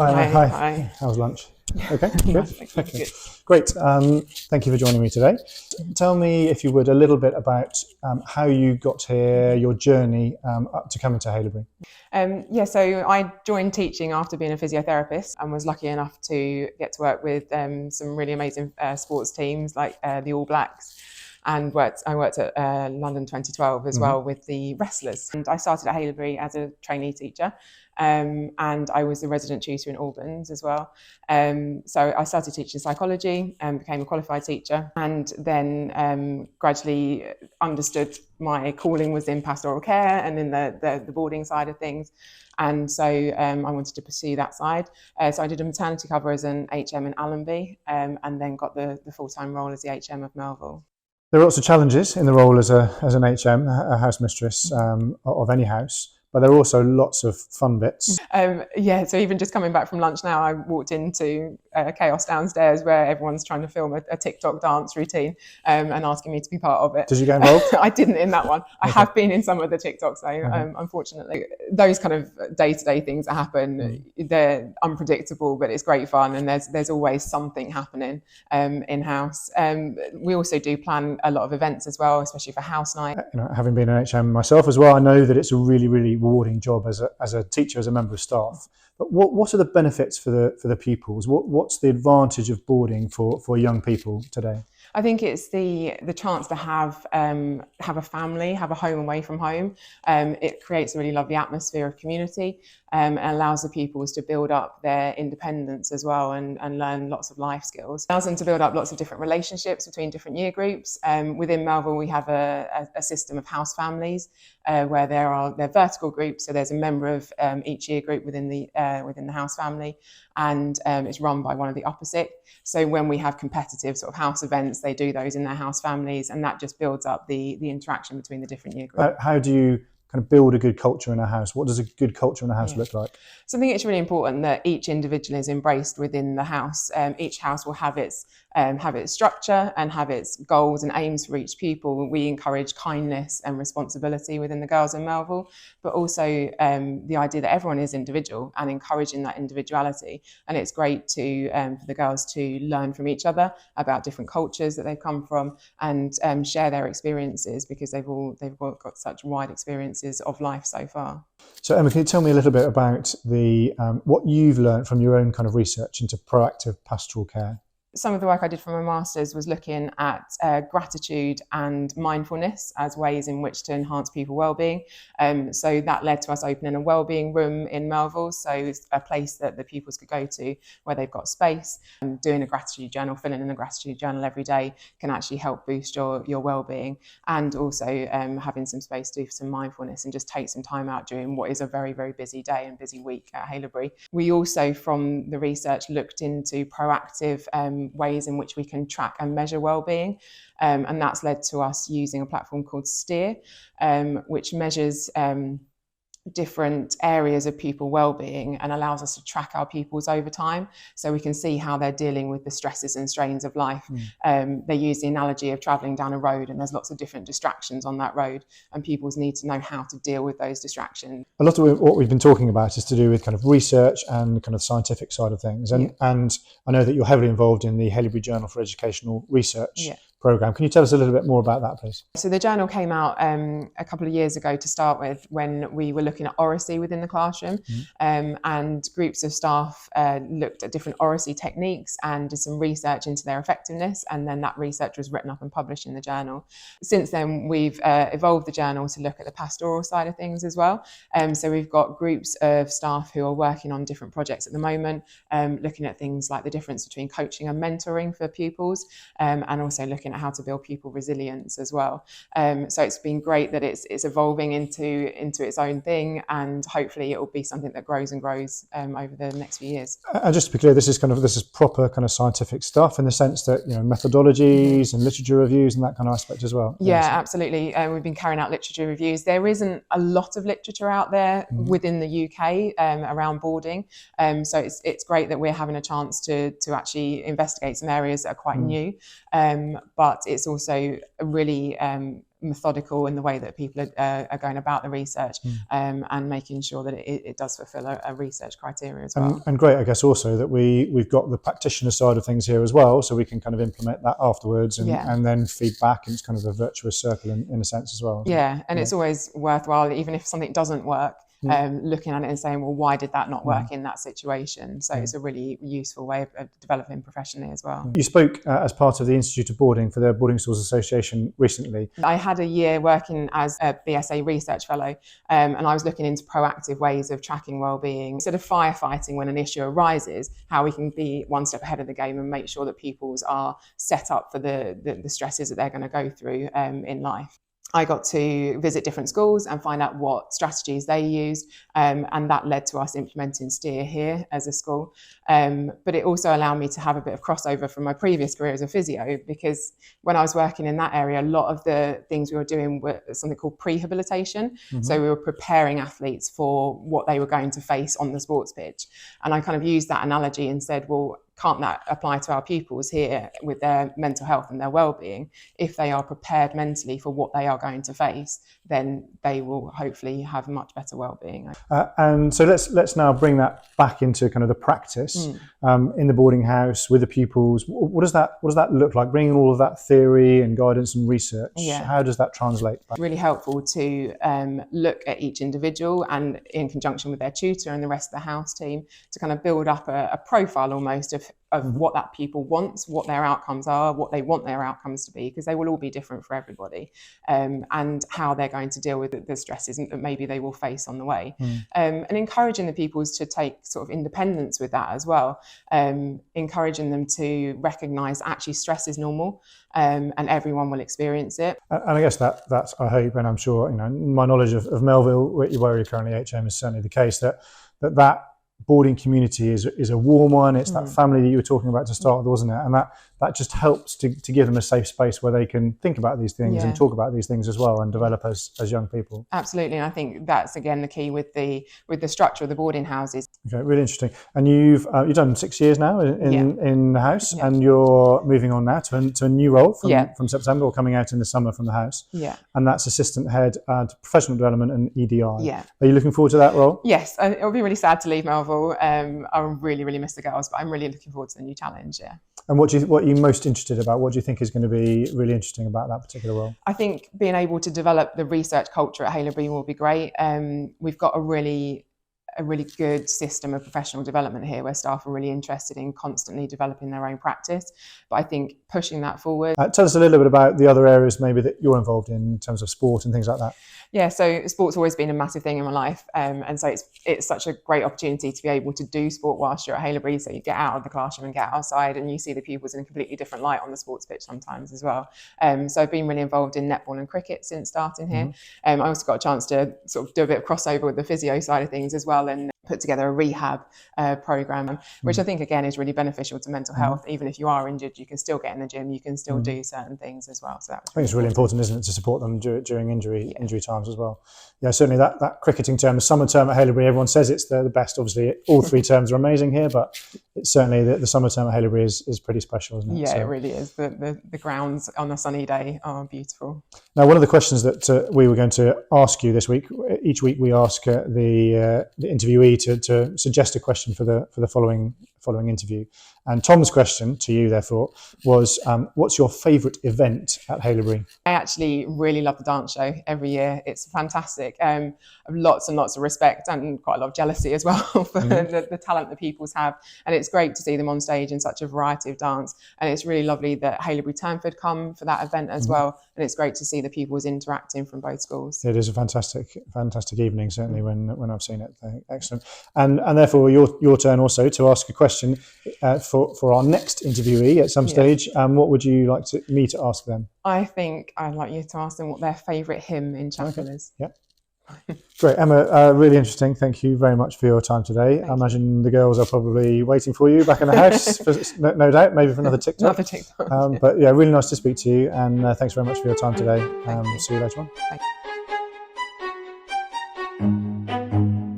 Hi. How's lunch? Okay, good. Okay. Great. Thank you for joining me today. Tell me, if you would, a little bit about how you got here, your journey up to coming to Haileybury. So I joined teaching after being a physiotherapist and was lucky enough to get to work with some really amazing sports teams like the All Blacks. And I worked at London 2012 as well with the wrestlers. And I started at Haileybury as a trainee teacher, and I was the resident tutor in Albans as well. So I started teaching psychology and became a qualified teacher, and then gradually understood my calling was in pastoral care and in the boarding side of things. And so I wanted to pursue that side. So I did a maternity cover as an HM in Allenby, and then got the full-time role as the HM of Melvill. There are lots of challenges in the role as an HM, a house mistress of any house, but there are also lots of fun bits. So even just coming back from lunch now, I walked into chaos downstairs where everyone's trying to film a TikTok dance routine and asking me to be part of it. Did you get involved? I didn't in that one. I have been in some of the TikToks though, unfortunately. Those kind of day-to-day things that happen, they're unpredictable, but it's great fun, and there's always something happening in-house. We also do plan a lot of events as well, especially for house night. Having been an HM myself as well, I know that it's a really, really rewarding job as a teacher, as a member of staff. But what are the benefits for the pupils? What's the advantage of boarding for young people today? I think it's the chance to have a family, have a home away from home. It creates a really lovely atmosphere of community and allows the pupils to build up their independence as well and learn lots of life skills. It allows them to build up lots of different relationships between different year groups. Within Melvill, we have a system of house families where they're vertical groups. So there's a member of each year group within the house family, and it's run by one of the upper sixth. So when we have competitive sort of house events, they do those in their house families, and that just builds up the interaction between the different year groups. How do you kind of build a good culture in a house? What does a good culture in a house look like? So I think it's really important that each individual is embraced within the house. Each house will have its structure and have its goals and aims for each pupil. We encourage kindness and responsibility within the girls in Melvill, but also the idea that everyone is individual and encouraging that individuality. And it's great for the girls to learn from each other about different cultures that they've come from and share their experiences, because they've all got such wide experiences of life so far. So Emma, can you tell me a little bit about what you've learned from your own kind of research into proactive pastoral care? Some of the work I did for my master's was looking at gratitude and mindfulness as ways in which to enhance people's wellbeing. So that led to us opening a wellbeing room in Melvill. So it's a place that the pupils could go to where they've got space. Doing a gratitude journal, filling in a gratitude journal every day can actually help boost your wellbeing, and also having some space to do some mindfulness and just take some time out during what is a very, very busy day and busy week at Haileybury. We also, from the research, looked into proactive ways in which we can track and measure wellbeing, and that's led to us using a platform called Steer, which measures different areas of pupil wellbeing and allows us to track our pupils over time, so we can see how they're dealing with the stresses and strains of life. They use the analogy of travelling down a road, and there's lots of different distractions on that road, and pupils need to know how to deal with those distractions. A lot of what we've been talking about is to do with kind of research and kind of scientific side of things, and I know that you're heavily involved in the Haileybury Journal for Educational Research programme. Can you tell us a little bit more about that, please? So the journal came out a couple of years ago to start with, when we were looking at oracy within the classroom, and groups of staff looked at different oracy techniques and did some research into their effectiveness, and then that research was written up and published in the journal. Since then, we've evolved the journal to look at the pastoral side of things as well. So we've got groups of staff who are working on different projects at the moment, looking at things like the difference between coaching and mentoring for pupils, and also looking at how to build pupil resilience as well. So it's been great that it's evolving into its own thing, and hopefully it will be something that grows and grows over the next few years. And just to be clear, this is proper kind of scientific stuff, in the sense that methodologies and literature reviews and that kind of aspect as well. Yeah, absolutely. We've been carrying out literature reviews. There isn't a lot of literature out there within the UK around boarding, so it's great that we're having a chance to actually investigate some areas that are quite new, but it's also a really methodical in the way that people are going about the research, and making sure that it does fulfil a research criteria as well. And great, I guess, also that we've got the practitioner side of things here as well, so we can kind of implement that afterwards and then feed back, and it's kind of a virtuous circle in a sense as well. Yeah, and it's always worthwhile, even if something doesn't work, looking at it and saying, well, why did that not work in that situation? So it's a really useful way of developing professionally as well. You spoke as part of the Institute of Boarding for the Boarding Schools Association recently. I had a year working as a BSA research fellow, and I was looking into proactive ways of tracking wellbeing. Instead of firefighting when an issue arises, how we can be one step ahead of the game and make sure that pupils are set up for the stresses that they're going to go through in life. I got to visit different schools and find out what strategies they used, and that led to us implementing STEER here as a school. But it also allowed me to have a bit of crossover from my previous career as a physio, because when I was working in that area, a lot of the things we were doing were something called prehabilitation. So we were preparing athletes for what they were going to face on the sports pitch. And I kind of used that analogy and said, well, can't that apply to our pupils here with their mental health and their well-being? If they are prepared mentally for what they are going to face, then they will hopefully have much better well-being. And so let's now bring that back into kind of the practice in the boarding house with the pupils. What does that look like? Bringing all of that theory and guidance and research. How does that translate back? Really helpful to look at each individual, and in conjunction with their tutor and the rest of the house team, to kind of build up a profile almost of what that pupil wants, what their outcomes are, what they want their outcomes to be, because they will all be different for everybody, and how they're going to deal with the stresses that maybe they will face on the way. And encouraging the pupils to take sort of independence with that as well, encouraging them to recognise actually stress is normal, and everyone will experience it. And I guess that's, I hope, and I'm sure, my knowledge of Melvill, where you're currently HM, is certainly the case, that boarding community is a warm one. It's that family that you were talking about to start with, wasn't it? And that just helps to give them a safe space where they can think about these things and talk about these things as well, and develop as young people. Absolutely. And I think that's again the key with the structure of the boarding houses. Okay, really interesting. And you've done 6 years now in the house, and you're moving on now to a new role from September, or coming out in the summer from the house. And that's assistant head to professional development and EDI. Are you looking forward to that role? Yes, it'll be really sad to leave Melvill. I really, really miss the girls, but I'm really looking forward to the new challenge. And what are you most interested about? What do you think is going to be really interesting about that particular role? I think being able to develop the research culture at Haileybury will be great. We've got a really good system of professional development here, where staff are really interested in constantly developing their own practice. But I think pushing that forward. Tell us a little bit about the other areas maybe that you're involved in terms of sport and things like that. Yeah, so sport's always been a massive thing in my life, and so it's such a great opportunity to be able to do sport whilst you're at Haileybury. So you get out of the classroom and get outside, and you see the pupils in a completely different light on the sports pitch sometimes as well. So I've been really involved in netball and cricket since starting here. I also got a chance to sort of do a bit of crossover with the physio side of things as well, and put together a rehab program, which I think again is really beneficial to mental health. Even if you are injured, you can still get in the gym, you can still do certain things as well. So I think it's really important, isn't it, to support them during injury times as well. Yeah, certainly that cricketing term, the summer term at Haileybury, everyone says it's the best. Obviously, all three terms are amazing here, but it's certainly the summer term at Haileybury is pretty special, isn't it? Yeah, so it really is. The grounds on a sunny day are beautiful. Now, one of the questions that we were going to ask you this week, each week we ask the interviewee to suggest a question for the following interview. And Tom's question to you, therefore, was what's your favourite event at Haileybury? I actually really love the dance show every year. It's fantastic. I have lots and lots of respect and quite a lot of jealousy as well for the talent that pupils have. And it's great to see them on stage in such a variety of dance. And it's really lovely that Haileybury Turnford come for that event as well. And it's great to see the pupils interacting from both schools. It is a fantastic evening, certainly when I've seen it. Excellent. And therefore, your turn also to ask a question for our next interviewee at some stage. What would you like me to ask them? I think I'd like you to ask them what their favourite hymn in chapel is. Yeah. Great, Emma, really interesting. Thank you very much for your time today. I imagine the girls are probably waiting for you back in the house, no doubt, maybe for another TikTok. But yeah, really nice to speak to you, and thanks very much for your time today. See you later on. Thank you.